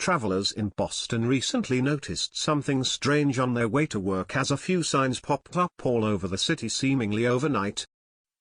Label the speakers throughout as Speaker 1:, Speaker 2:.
Speaker 1: travelers in Boston recently noticed something strange on their way to work as a few signs popped up all over the city seemingly overnight.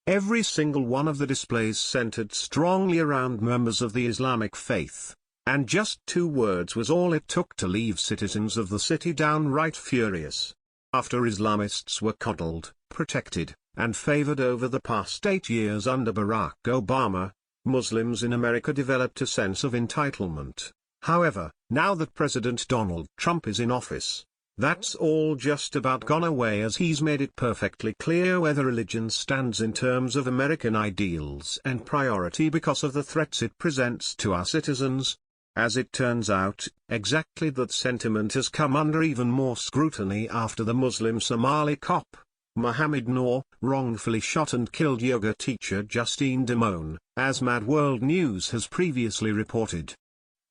Speaker 1: Every single one of the displays centered strongly around members of the Islamic faith, and just 2 words was all it took to leave citizens of the city downright furious. After Islamists were coddled, protected, and favored over the past 8 years under Barack Obama, Muslims in America developed a sense of entitlement. However, now that President Donald Trump is in office, that's all just about gone away, as he's made it perfectly clear where the religion stands in terms of American ideals and priority because of the threats it presents to our citizens. As it turns out, exactly that sentiment has come under even more scrutiny after the Muslim Somali cop, Mohammed Noor, wrongfully shot and killed yoga teacher Justine Damone, as Mad World News has previously reported.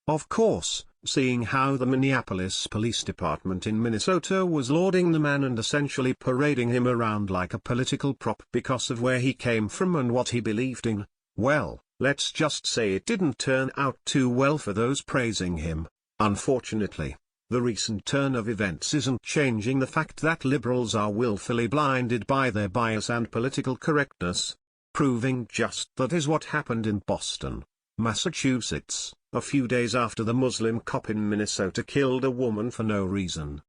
Speaker 1: Of course, seeing how the Minneapolis Police Department in Minnesota was lauding the man and essentially parading him around like a political prop because of where he came from and what he believed in, well, let's just say it didn't turn out too well for those praising him. Unfortunately, the recent turn of events isn't changing the fact that liberals are willfully blinded by their bias and political correctness. Proving just that is what happened in Boston, Massachusetts, a few days after the Muslim cop in Minnesota killed a woman for no reason.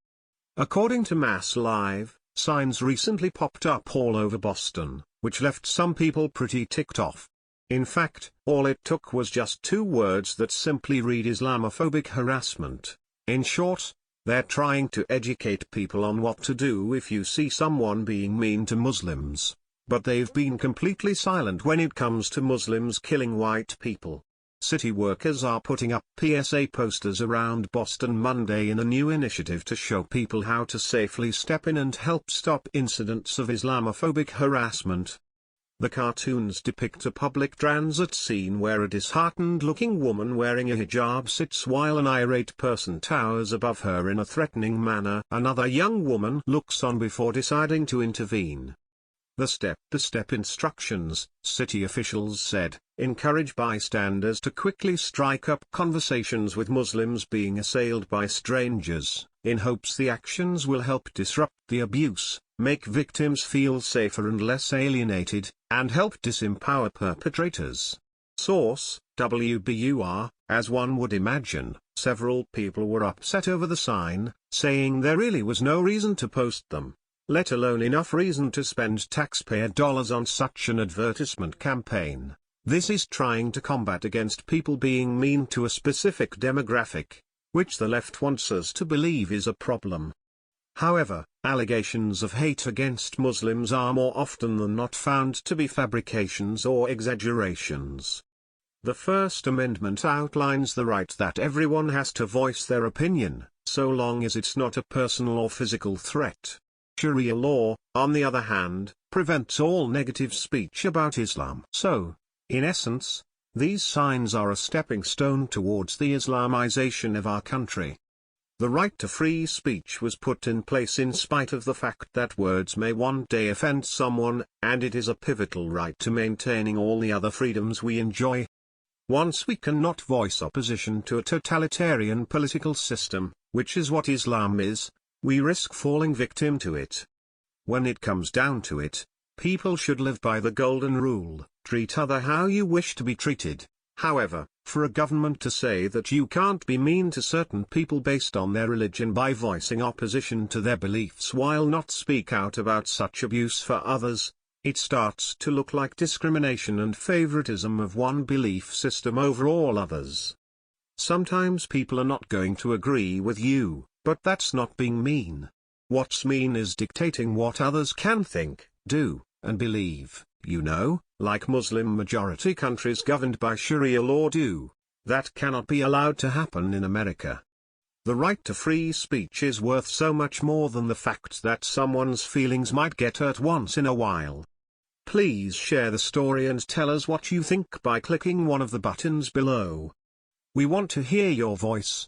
Speaker 1: According to Mass Live, signs recently popped up all over Boston, which left some people pretty ticked off. In fact, all it took was just 2 words that simply read Islamophobic harassment. In short, they're trying to educate people on what to do if you see someone being mean to Muslims, but they've been completely silent when it comes to Muslims killing white people. City workers are putting up PSA posters around Boston Monday in a new initiative to show people how to safely step in and help stop incidents of Islamophobic harassment. The cartoons depict a public transit scene where a disheartened-looking woman wearing a hijab sits while an irate person towers above her in a threatening manner. Another young woman looks on before deciding to intervene. The step-by-step instructions, city officials said, encourage bystanders to quickly strike up conversations with Muslims being assailed by strangers, in hopes the actions will help disrupt the abuse, make victims feel safer and less alienated, and help disempower perpetrators. Source: WBUR. As one would imagine, several people were upset over the sign, saying there really was no reason to post them, let alone enough reason to spend taxpayer dollars on such an advertisement campaign. This is trying to combat against people being mean to a specific demographic, which the left wants us to believe is a problem. However, allegations of hate against Muslims are more often than not found to be fabrications or exaggerations. The First Amendment outlines the right that everyone has to voice their opinion, so long as it's not a personal or physical threat. Sharia law, on the other hand, prevents all negative speech about Islam. So, in essence, these signs are a stepping stone towards the Islamization of our country. The right to free speech was put in place in spite of the fact that words may one day offend someone, and it is a pivotal right to maintaining all the other freedoms we enjoy. Once we cannot voice opposition to a totalitarian political system, which is what Islam is, we risk falling victim to it. When it comes down to it, people should live by the golden rule, treat other how you wish to be treated. However, for a government to say that you can't be mean to certain people based on their religion by voicing opposition to their beliefs while not speak out about such abuse for others, it starts to look like discrimination and favoritism of one belief system over all others. Sometimes people are not going to agree with you, but that's not being mean. What's mean is dictating what others can think, do, and believe, like Muslim-majority countries governed by Sharia law do. That cannot be allowed to happen in America. The right to free speech is worth so much more than the fact that someone's feelings might get hurt once in a while. Please share the story and tell us what you think by clicking one of the buttons below. We want to hear your voice.